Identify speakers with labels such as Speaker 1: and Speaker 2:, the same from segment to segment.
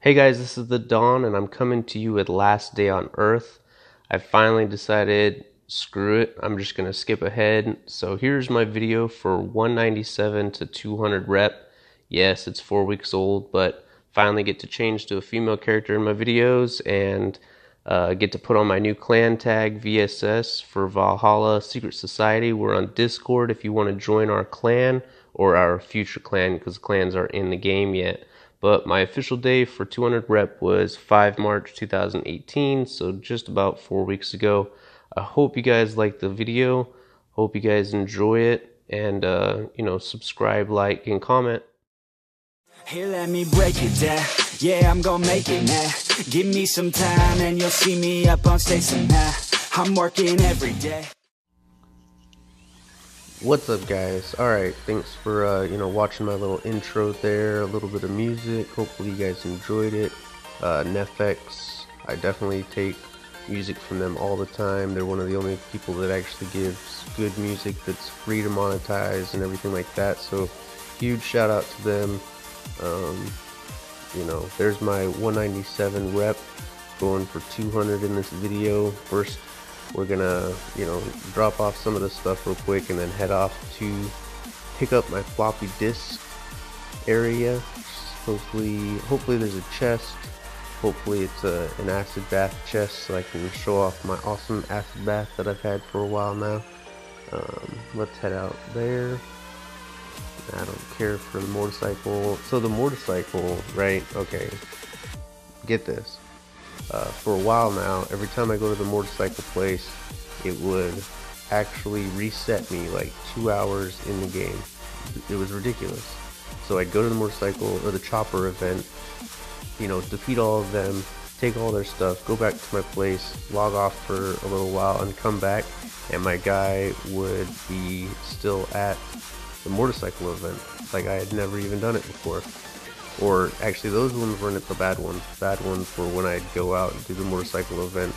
Speaker 1: Hey guys, this is TheDon and I'm coming to you with Last Day on Earth. I finally decided, screw it, I'm just going to skip ahead. So here's my video for 197 to 200 rep. Yes, it's 4 weeks old, but finally get to change to a female character in my videos and get to put on my new clan tag, VSS, for Valhalla Secret Society. We're on Discord if you want to join our clan or our future clan, because clans aren't in the game yet. But my official day for 200 rep was 5 March 2018, so just about 4 weeks ago. I hope you guys liked the video. Hope you guys enjoy it, and subscribe, like, and comment.
Speaker 2: Here, let me break it down. Yeah, I'm gonna make it now. Give me some time and you'll see me up on stage somehow. I'm working every day.
Speaker 1: What's up, guys? Alright, thanks for watching my little intro there, a little bit of music. Hopefully you guys enjoyed it. Neffex, I definitely take music from them all the time. They're one of the only people that actually gives good music that's free to monetize and everything like that, so huge shout out to them. There's my 197 rep, going for 200 in this video. First, we're gonna drop off some of the stuff real quick and then head off to pick up my floppy disk area. Hopefully there's a chest. Hopefully it's an acid bath chest, so I can show off my awesome acid bath that I've had for a while now. Let's head out there. I don't care for the motorcycle. So the motorcycle, right? Okay, get this. For a while now, every time I go to the motorcycle place, it would actually reset me like 2 hours in the game. It was ridiculous. So I'd go to the motorcycle or the chopper event, defeat all of them, take all their stuff, go back to my place, log off for a little while, and come back, and my guy would be still at the motorcycle event, like I had never even done it before. Or actually, those ones weren't the bad ones. Bad ones were when I'd go out and do the motorcycle event,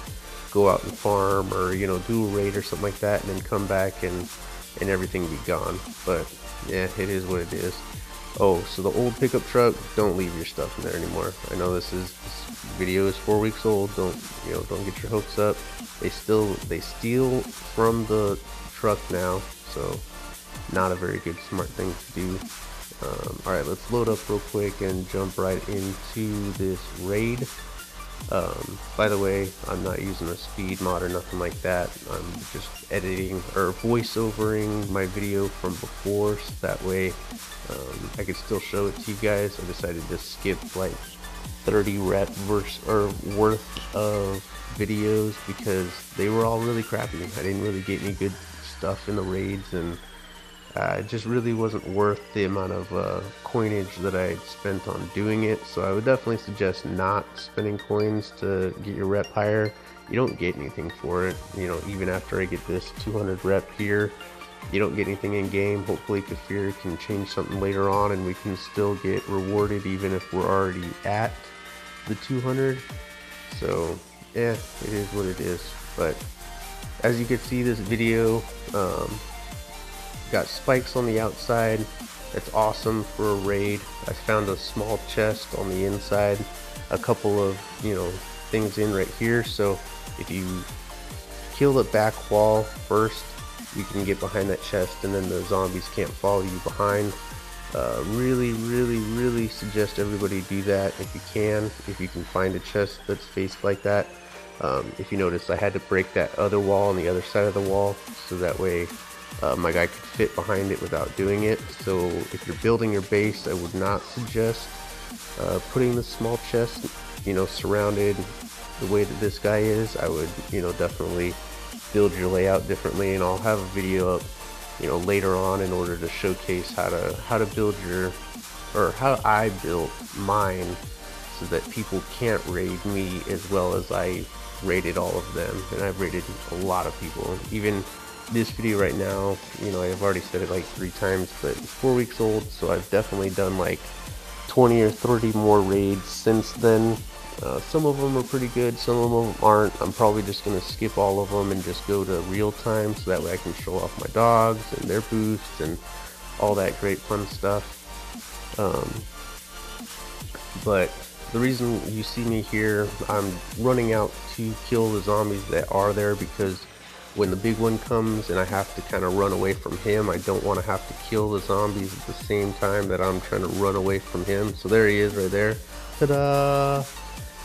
Speaker 1: go out and farm, or do a raid or something like that, and then come back and everything be gone. But yeah, it is what it is. Oh, so the old pickup truck, don't leave your stuff in there anymore. I know this video is 4 weeks old. Don't get your hopes up. They steal from the truck now, so not a very good smart thing to do. Alright, let's load up real quick and jump right into this raid. By the way, I'm not using a speed mod or nothing like that. I'm just editing or voiceovering my video from before, so that way I could still show it to you guys. I decided to skip like 30 rep worth of videos because they were all really crappy. I didn't really get any good stuff in the raids, and it just really wasn't worth the amount of coinage that I spent on doing it. So I would definitely suggest not spending coins to get your rep higher. You don't get anything for it. Even after I get this 200 rep here, you don't get anything in game. Hopefully Kafir can change something later on and we can still get rewarded even if we're already at the 200. So yeah, it is what it is. But as you can see, this video got spikes on the outside. That's awesome for a raid. I found a small chest on the inside, a couple of things in right here, so if you kill the back wall first, you can get behind that chest and then the zombies can't follow you behind. Really suggest everybody do that if you can find a chest that's faced like that. If you notice, I had to break that other wall on the other side of the wall, so that way my guy could fit behind it without doing it. So if you're building your base, I would not suggest putting the small chest surrounded the way that this guy is. I would definitely build your layout differently, and I'll have a video up later on in order to showcase how to build how I built mine so that people can't raid me as well as I raided all of them. And I've raided a lot of people. Even this video right now, I've already said it like 3 times, but it's 4 weeks old, so I've definitely done like 20 or 30 more raids since then. Some of them are pretty good, some of them aren't. I'm probably just going to skip all of them and just go to real time, so that way I can show off my dogs and their boosts and all that great fun stuff. But The reason you see me here, I'm running out to kill the zombies that are there, because when the big one comes and I have to kind of run away from him, I don't want to have to kill the zombies at the same time that I'm trying to run away from him. So there he is right there. Ta-da!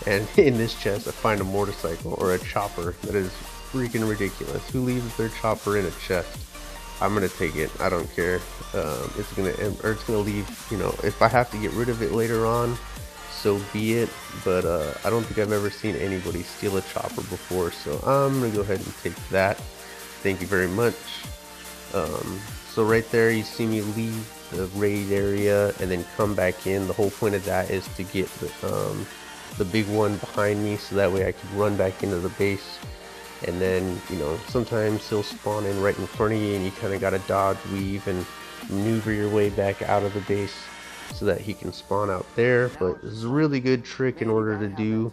Speaker 1: And in this chest I find a motorcycle, or a chopper, that is freaking ridiculous. Who leaves their chopper in a chest? I'm gonna take it. I don't care. It's gonna leave. You know, if I have to get rid of it later on, so be it. But I don't think I've ever seen anybody steal a chopper before, so I'm gonna go ahead and take that. Thank you very much. So right there, you see me leave the raid area and then come back in. The whole point of that is to get the big one behind me, so that way I can run back into the base. And then, you know, sometimes he'll spawn in right in front of you and you kind of got to dodge, weave, and maneuver your way back out of the base so that he can spawn out there. But it's a really good trick in order to do,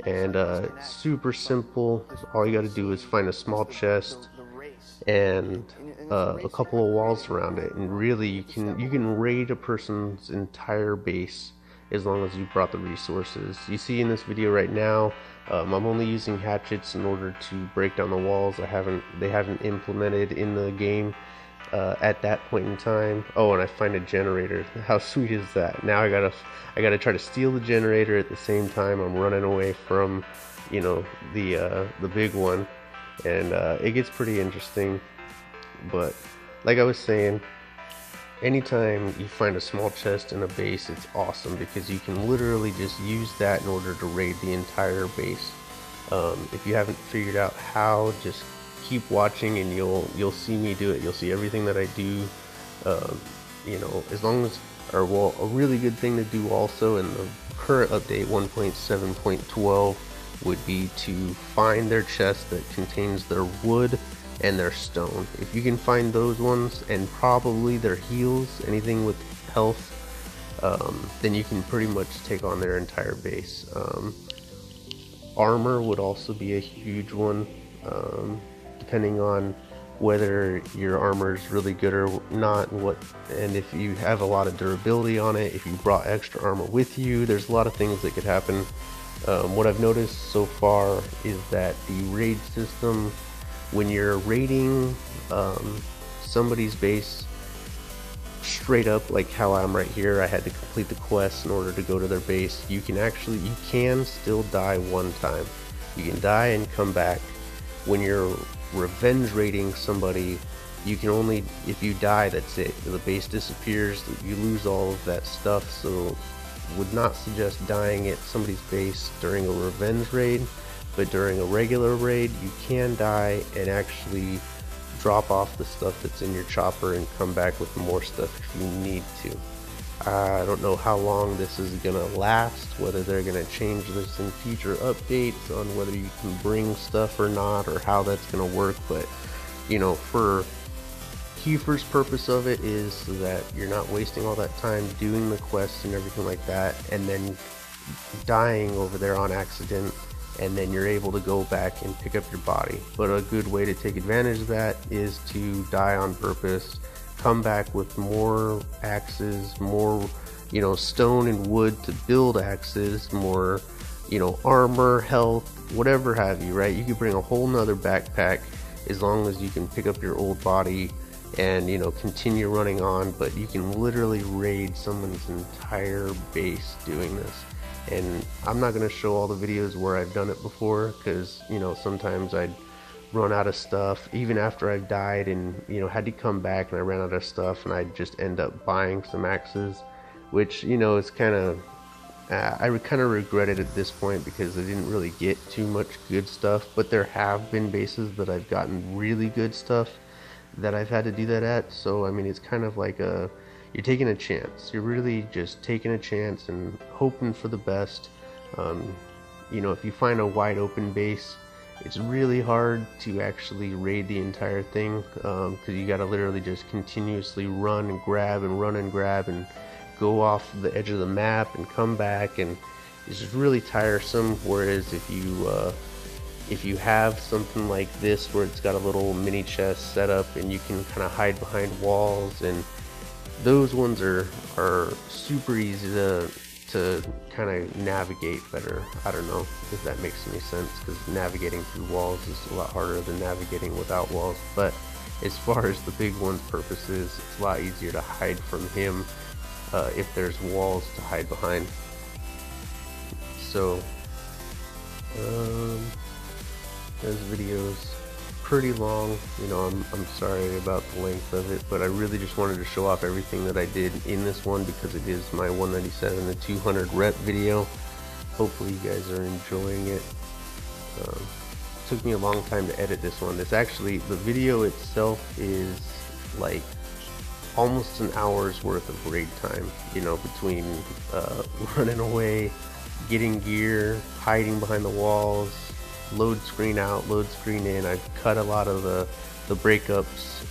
Speaker 1: and it's super simple. All you got to do is find a small chest and a couple of walls around it, and really you can raid a person's entire base as long as you brought the resources. You see in this video right now, I'm only using hatchets in order to break down the walls. They haven't implemented in the game at that point in time. Oh, and I find a generator. How sweet is that? Now I gotta try to steal the generator at the same time I'm running away from, you know, the big one, and it gets pretty interesting. But like I was saying, anytime you find a small chest in a base, it's awesome, because you can literally just use that in order to raid the entire base. If you haven't figured out how, just keep watching and you'll see me do it. You'll see everything that I do. You know, as long as, or well, a really good thing to do also in the current update 1.7.12 would be to find their chest that contains their wood and their stone. If you can find those ones, and probably their heals, anything with health, then you can pretty much take on their entire base. Armor would also be a huge one, depending on whether your armor is really good or not, and if you have a lot of durability on it, if you brought extra armor with you. There's a lot of things that could happen. What I've noticed so far is that the raid system, when you're raiding somebody's base straight up, like how I'm right here, I had to complete the quest in order to go to their base. You can still die one time. You can die and come back. When you're revenge raiding somebody, you can only, if you die, that's it. The base disappears, you lose all of that stuff. So would not suggest dying at somebody's base during a revenge raid. But during a regular raid, you can die and actually drop off the stuff that's in your chopper and come back with more stuff if you need to. I don't know how long this is gonna last, whether they're gonna change this in future updates on whether you can bring stuff or not, or how that's gonna work. But you know, for Kiefer's purpose of it is so that you're not wasting all that time doing the quests and everything like that, and then dying over there on accident, and then you're able to go back and pick up your body. But a good way to take advantage of that is to die on purpose, come back with more axes, more, you know, stone and wood to build axes, more, you know, armor, health, whatever have you, right? You could bring a whole nother backpack as long as you can pick up your old body and, you know, continue running on. But you can literally raid someone's entire base doing this. And I'm not going to show all the videos where I've done it before, because, you know, sometimes I'd run out of stuff even after I've died, and, you know, had to come back and I ran out of stuff, and I'd just end up buying some axes, which, you know, is kind of, I kind of regret it at this point, because I didn't really get too much good stuff. But there have been bases that I've gotten really good stuff that I've had to do that at. So I mean, it's kind of like you're taking a chance. You're really just taking a chance and hoping for the best. You know, if you find a wide open base, it's really hard to actually raid the entire thing, because you got to literally just continuously run and grab and go off the edge of the map and come back, and it's just really tiresome. Whereas if you have something like this where it's got a little mini chest set up and you can kind of hide behind walls, and those ones are super easy to to kind of navigate better. I don't know if that makes any sense, because navigating through walls is a lot harder than navigating without walls. But as far as the big one's purposes, it's a lot easier to hide from him if there's walls to hide behind. So this video's pretty long, you know. I'm sorry about the length of it, but I really just wanted to show off everything that I did in this one, because it is my 197 to 200 rep video. Hopefully you guys are enjoying it. Took me a long time to edit this one. It's actually, the video itself is like almost an hour's worth of raid time, you know, between running away, getting gear, hiding behind the walls, load screen out, load screen in. I've cut a lot of the breakups,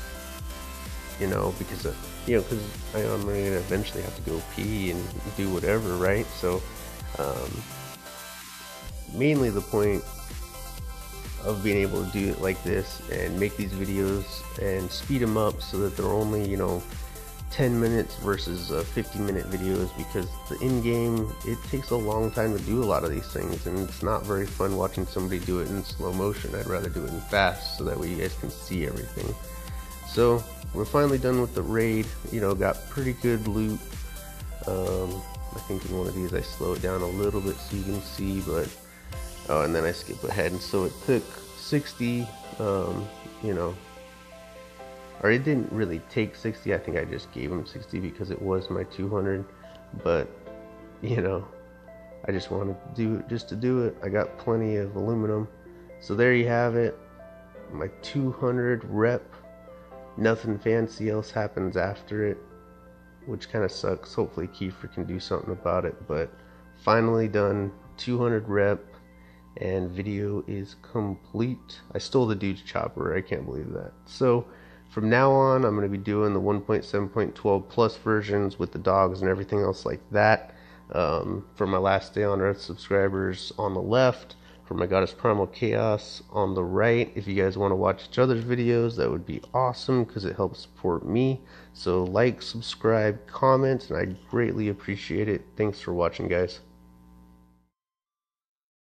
Speaker 1: you know, because I'm gonna eventually have to go pee and do whatever, right? So mainly the point of being able to do it like this and make these videos and speed them up so that they're only, you know, 10 minutes versus 50-minute videos, because the in-game, it takes a long time to do a lot of these things, and it's not very fun watching somebody do it in slow motion. I'd rather do it in fast so that way you guys can see everything. So we're finally done with the raid. You know, got pretty good loot. I think in one of these I slow it down a little bit so you can see, but oh, and then I skip ahead, and so it took 60, you know, or it didn't really take 60, I think I just gave him 60 because it was my 200, but, you know, I just wanted to do it just to do it. I got plenty of aluminum. So there you have it, my 200 rep. Nothing fancy else happens after it, which kind of sucks. Hopefully Kiefer can do something about it, but finally done, 200 rep, and video is complete. I stole the dude's chopper, I can't believe that. So from now on, I'm going to be doing the 1.7.12 plus versions with the dogs and everything else like that. For my Last Day on Earth subscribers on the left, for my Goddess Primal Chaos on the right. If you guys want to watch each other's videos, that would be awesome, because it helps support me. So like, subscribe, comment, and I greatly appreciate it. Thanks for watching, guys.